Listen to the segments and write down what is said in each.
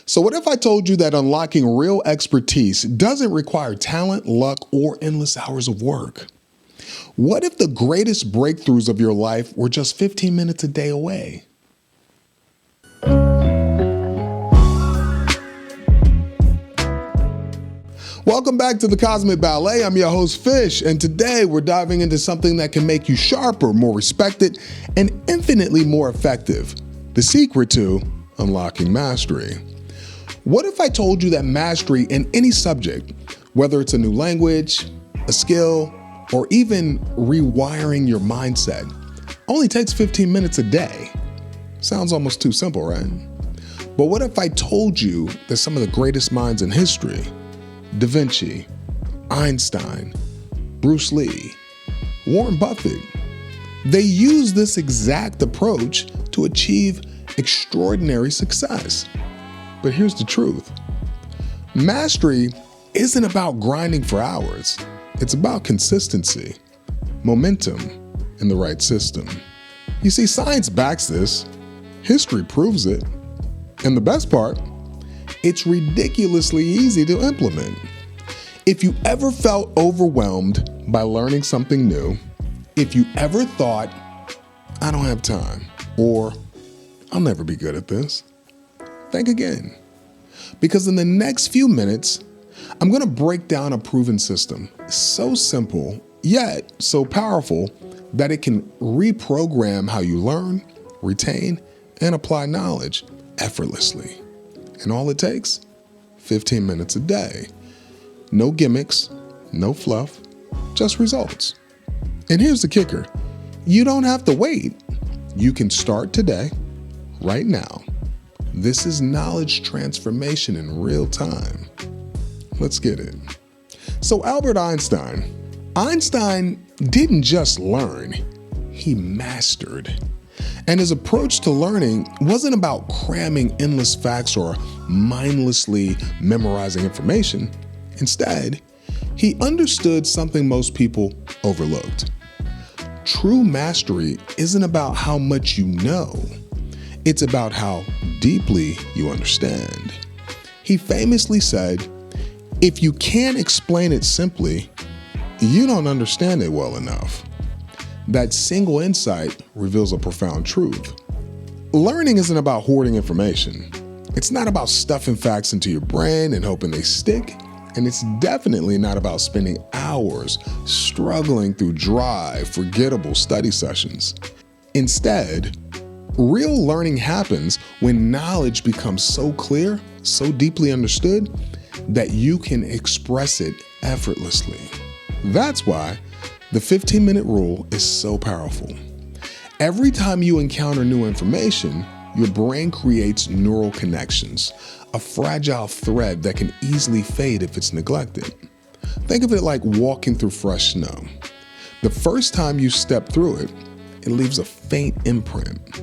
So what if I told you that unlocking real expertise doesn't require talent, luck, or endless hours of work? What if the greatest breakthroughs of your life were just 15 minutes a day away? Welcome back to the Cosmic Ballet. I'm your host, Fish, and today we're diving into something that can make you sharper, more respected, and infinitely more effective. The secret to unlocking mastery. What if I told you that mastery in any subject, whether it's a new language, a skill, or even rewiring your mindset, only takes 15 minutes a day? Sounds almost too simple, right? But what if I told you that some of the greatest minds in history, Da Vinci, Einstein, Bruce Lee, Warren Buffett, they use this exact approach to achieve extraordinary success? But here's the truth. Mastery isn't about grinding for hours. It's about consistency, momentum, and the right system. You see, science backs this. History proves it. And the best part, it's ridiculously easy to implement. If you ever felt overwhelmed by learning something new, if you ever thought, I don't have time, or I'll never be good at this, think again. Because in the next few minutes, I'm going to break down a proven system, so simple, yet so powerful that it can reprogram how you learn, retain, and apply knowledge effortlessly. And all it takes, 15 minutes a day. No gimmicks, no fluff, just results. And here's the kicker. You don't have to wait. You can start today, right now. This is knowledge transformation in real time. Let's get it. So Albert Einstein didn't just learn, he mastered. And his approach to learning wasn't about cramming endless facts or mindlessly memorizing information. Instead, he understood something most people overlooked. True mastery isn't about how much you know. It's about how deeply you understand. He famously said, if you can't explain it simply, you don't understand it well enough. That single insight reveals a profound truth. Learning isn't about hoarding information. It's not about stuffing facts into your brain and hoping they stick. And it's definitely not about spending hours struggling through dry, forgettable study sessions. Instead, real learning happens when knowledge becomes so clear, so deeply understood, that you can express it effortlessly. That's why the 15-minute rule is so powerful. Every time you encounter new information, your brain creates neural connections, a fragile thread that can easily fade if it's neglected. Think of it like walking through fresh snow. The first time you step through it, it leaves a faint imprint.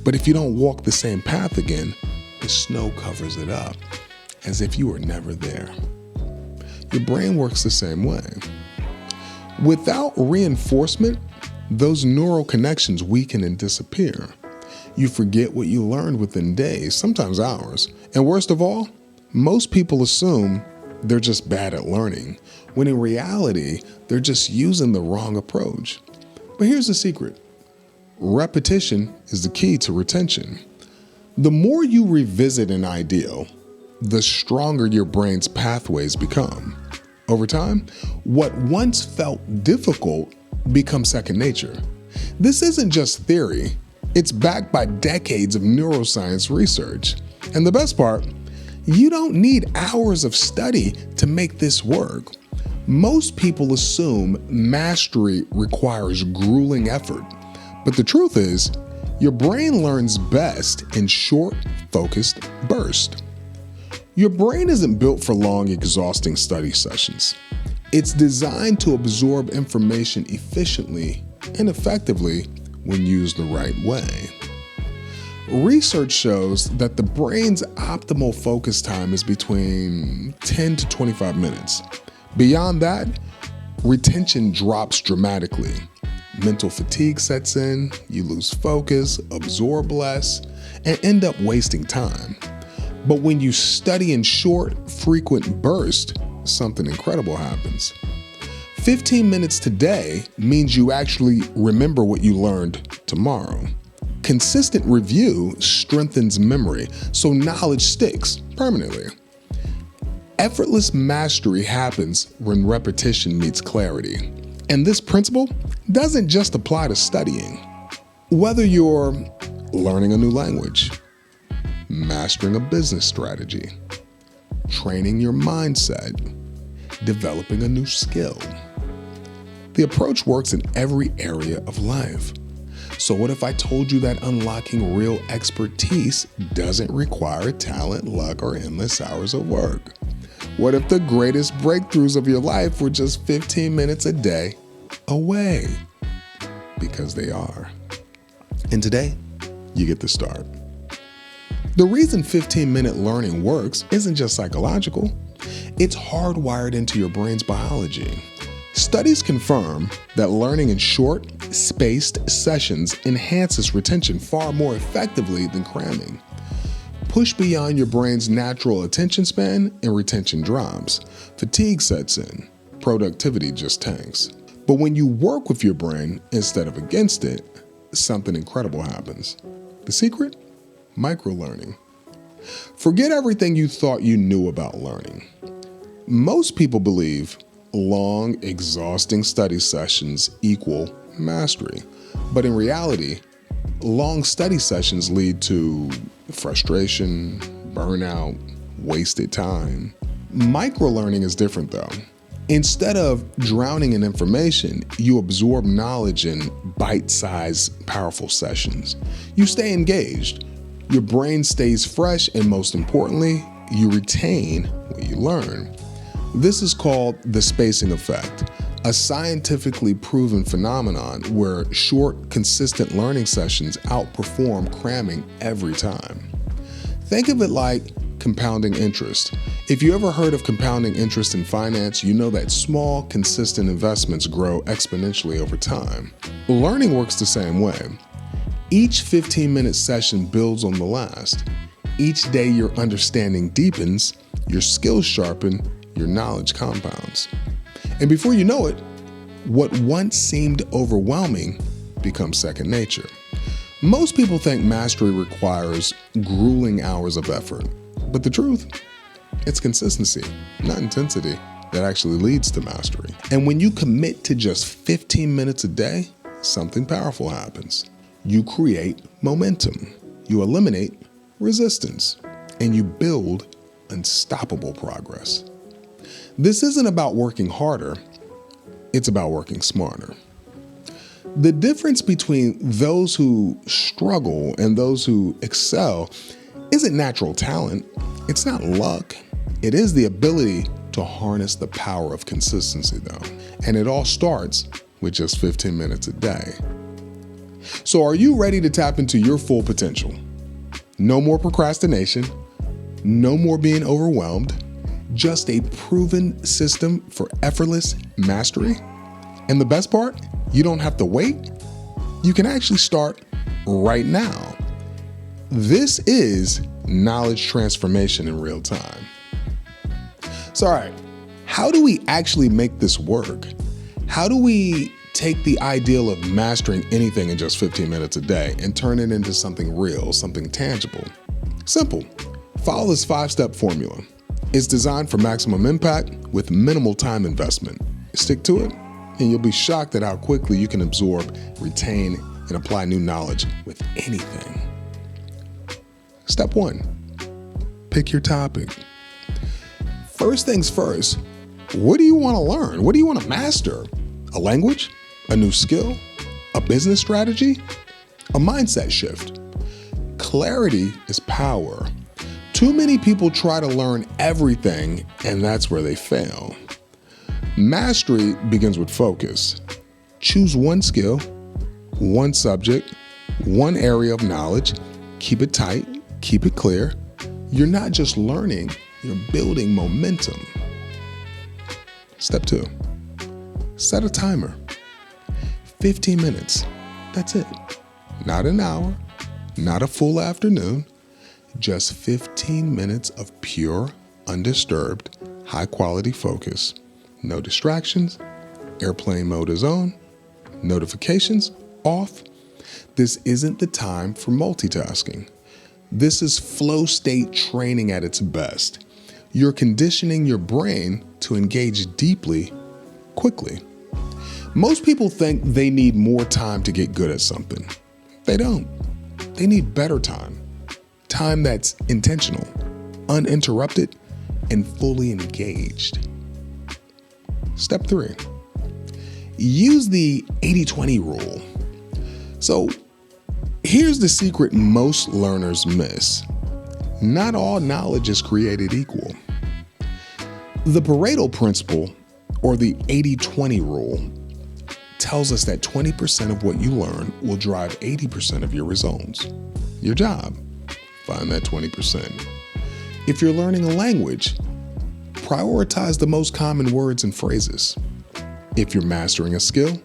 But if you don't walk the same path again, the snow covers it up, as if you were never there. Your brain works the same way. Without reinforcement, those neural connections weaken and disappear. You forget what you learned within days, sometimes hours. And worst of all, most people assume they're just bad at learning, when in reality, they're just using the wrong approach. But here's the secret. Repetition is the key to retention. The more you revisit an ideal, the stronger your brain's pathways become. Over time, what once felt difficult becomes second nature. This isn't just theory. It's backed by decades of neuroscience research. And the best part, you don't need hours of study to make this work. Most people assume mastery requires grueling effort. But the truth is, your brain learns best in short, focused bursts. Your brain isn't built for long, exhausting study sessions. It's designed to absorb information efficiently and effectively when used the right way. Research shows that the brain's optimal focus time is between 10 to 25 minutes. Beyond that, retention drops dramatically. Mental fatigue sets in, you lose focus, absorb less, and end up wasting time. But when you study in short, frequent bursts, something incredible happens. 15 minutes today means you actually remember what you learned tomorrow. Consistent review strengthens memory, so knowledge sticks permanently. Effortless mastery happens when repetition meets clarity. And this principle doesn't just apply to studying. Whether you're learning a new language, mastering a business strategy, training your mindset, developing a new skill, the approach works in every area of life. So what if I told you that unlocking real expertise doesn't require talent, luck, or endless hours of work? What if the greatest breakthroughs of your life were just 15 minutes a day away? Because they are. And today, you get to start. The reason 15-minute learning works isn't just psychological. It's hardwired into your brain's biology. Studies confirm that learning in short, spaced sessions enhances retention far more effectively than cramming. Push beyond your brain's natural attention span and retention drops. Fatigue sets in. Productivity just tanks. But when you work with your brain instead of against it, something incredible happens. The secret? Microlearning. Forget everything you thought you knew about learning. Most people believe long, exhausting study sessions equal mastery. But in reality, long study sessions lead to frustration, burnout, wasted time. Microlearning is different though. Instead of drowning in information, you absorb knowledge in bite-sized, powerful sessions. You stay engaged, your brain stays fresh, and most importantly, you retain what you learn. This is called the spacing effect, a scientifically proven phenomenon where short, consistent learning sessions outperform cramming every time. Think of it like compounding interest. If you ever heard of compounding interest in finance, you know that small, consistent investments grow exponentially over time. Learning works the same way. Each 15-minute session builds on the last. Each day your understanding deepens, your skills sharpen, your knowledge compounds. And before you know it, what once seemed overwhelming becomes second nature. Most people think mastery requires grueling hours of effort. But the truth, it's consistency, not intensity, that actually leads to mastery. And when you commit to just 15 minutes a day, something powerful happens. You create momentum, you eliminate resistance, and you build unstoppable progress. This isn't about working harder, it's about working smarter. The difference between those who struggle and those who excel isn't natural talent, it's not luck. It is the ability to harness the power of consistency though. And it all starts with just 15 minutes a day. So are you ready to tap into your full potential? No more procrastination, no more being overwhelmed, just a proven system for effortless mastery. And the best part, you don't have to wait. You can actually start right now. This is knowledge transformation in real time. So, all right, how do we actually make this work? How do we take the ideal of mastering anything in just 15 minutes a day and turn it into something real, something tangible? Simple. Follow this 5-step formula. It's designed for maximum impact with minimal time investment. Stick to it, and you'll be shocked at how quickly you can absorb, retain, and apply new knowledge with anything. Step 1, pick your topic. First things first, what do you want to learn? What do you want to master? A language? A new skill? A business strategy? A mindset shift? Clarity is power. Too many people try to learn everything, and that's where they fail. Mastery begins with focus. Choose one skill, one subject, one area of knowledge. Keep it tight, keep it clear. You're not just learning, you're building momentum. Step 2, set a timer. 15 minutes, that's it. Not an hour, not a full afternoon. Just 15 minutes of pure, undisturbed, high-quality focus. No distractions. Airplane mode is on. Notifications off. This isn't the time for multitasking. This is flow state training at its best. You're conditioning your brain to engage deeply, quickly. Most people think they need more time to get good at something. They don't. They need better time. Time that's intentional, uninterrupted, and fully engaged. Step 3. Use the 80-20 rule. So here's the secret most learners miss. Not all knowledge is created equal. The Pareto principle, or the 80-20 rule, tells us that 20% of what you learn will drive 80% of your results. Your job, find that 20%. If you're learning a language, prioritize the most common words and phrases. If you're mastering a skill,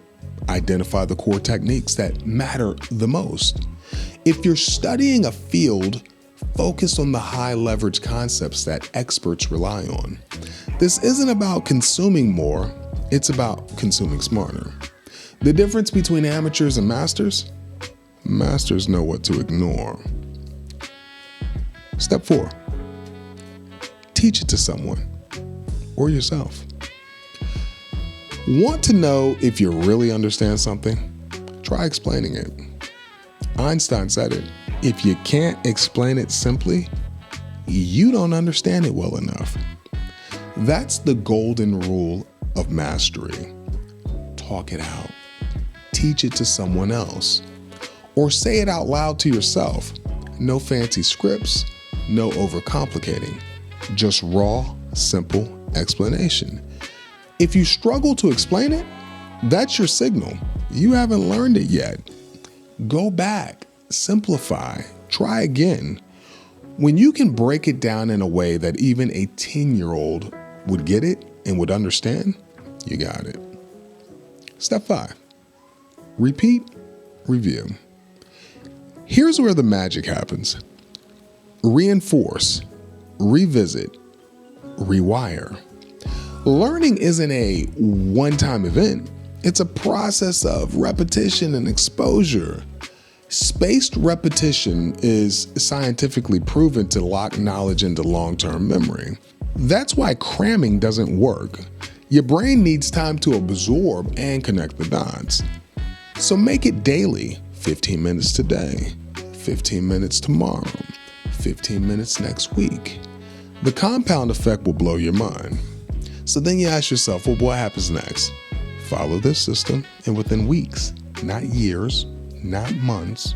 identify the core techniques that matter the most. If you're studying a field, focus on the high leverage concepts that experts rely on. This isn't about consuming more, it's about consuming smarter. The difference between amateurs and masters? Masters know what to ignore. Step 4. Teach it to someone or yourself. Want to know if you really understand something? Try explaining it. Einstein said it. If you can't explain it simply, you don't understand it well enough. That's the golden rule of mastery. Talk it out. Teach it to someone else. Or say it out loud to yourself. No fancy scripts, no overcomplicating. Just raw, simple explanation. If you struggle to explain it, that's your signal. You haven't learned it yet. Go back, simplify, try again. When you can break it down in a way that even a 10-year-old would get it and would understand, you got it. Step 5, repeat, review. Here's where the magic happens. Reinforce, revisit, rewire. Learning isn't a one-time event. It's a process of repetition and exposure. Spaced repetition is scientifically proven to lock knowledge into long-term memory. That's why cramming doesn't work. Your brain needs time to absorb and connect the dots. So make it daily, 15 minutes today, 15 minutes tomorrow, 15 minutes next week. The compound effect will blow your mind. So then you ask yourself, well, what happens next? Follow this system, and within weeks, not years, not months,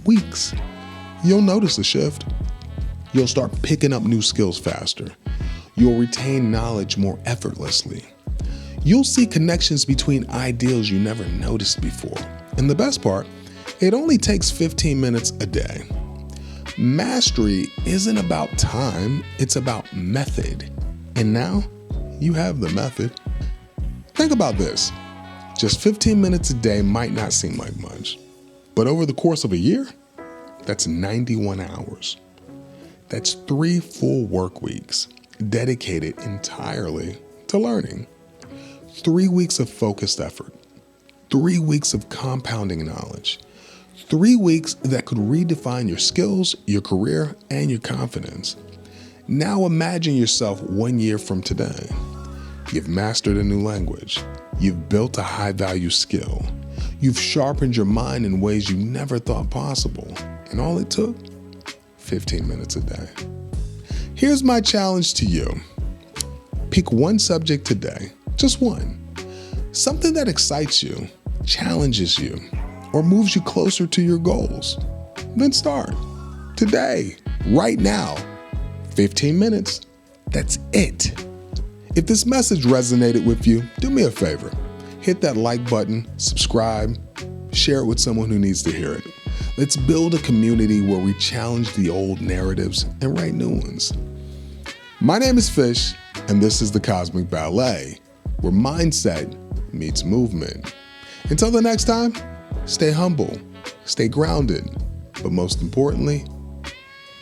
weeks, you'll notice a shift. You'll start picking up new skills faster. You'll retain knowledge more effortlessly. You'll see connections between ideas you never noticed before. And the best part, it only takes 15 minutes a day. Mastery isn't about time, it's about method. And now, you have the method. Think about this. Just 15 minutes a day might not seem like much, but over the course of a year, that's 91 hours. That's 3 full work weeks dedicated entirely to learning. 3 weeks of focused effort. 3 weeks of compounding knowledge. 3 weeks that could redefine your skills, your career, and your confidence. Now imagine yourself 1 year from today. You've mastered a new language. You've built a high-value skill. You've sharpened your mind in ways you never thought possible. And all it took? 15 minutes a day. Here's my challenge to you. Pick one subject today, just one. Something that excites you, challenges you, or moves you closer to your goals. Then start. Today, right now. 15 minutes. That's it. If this message resonated with you, do me a favor. Hit that like button, subscribe, share it with someone who needs to hear it. Let's build a community where we challenge the old narratives and write new ones. My name is Fish, and this is the Cosmic Ballet, where mindset meets movement. Until the next time, stay humble, stay grounded, but most importantly,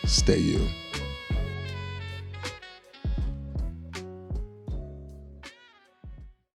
stay you.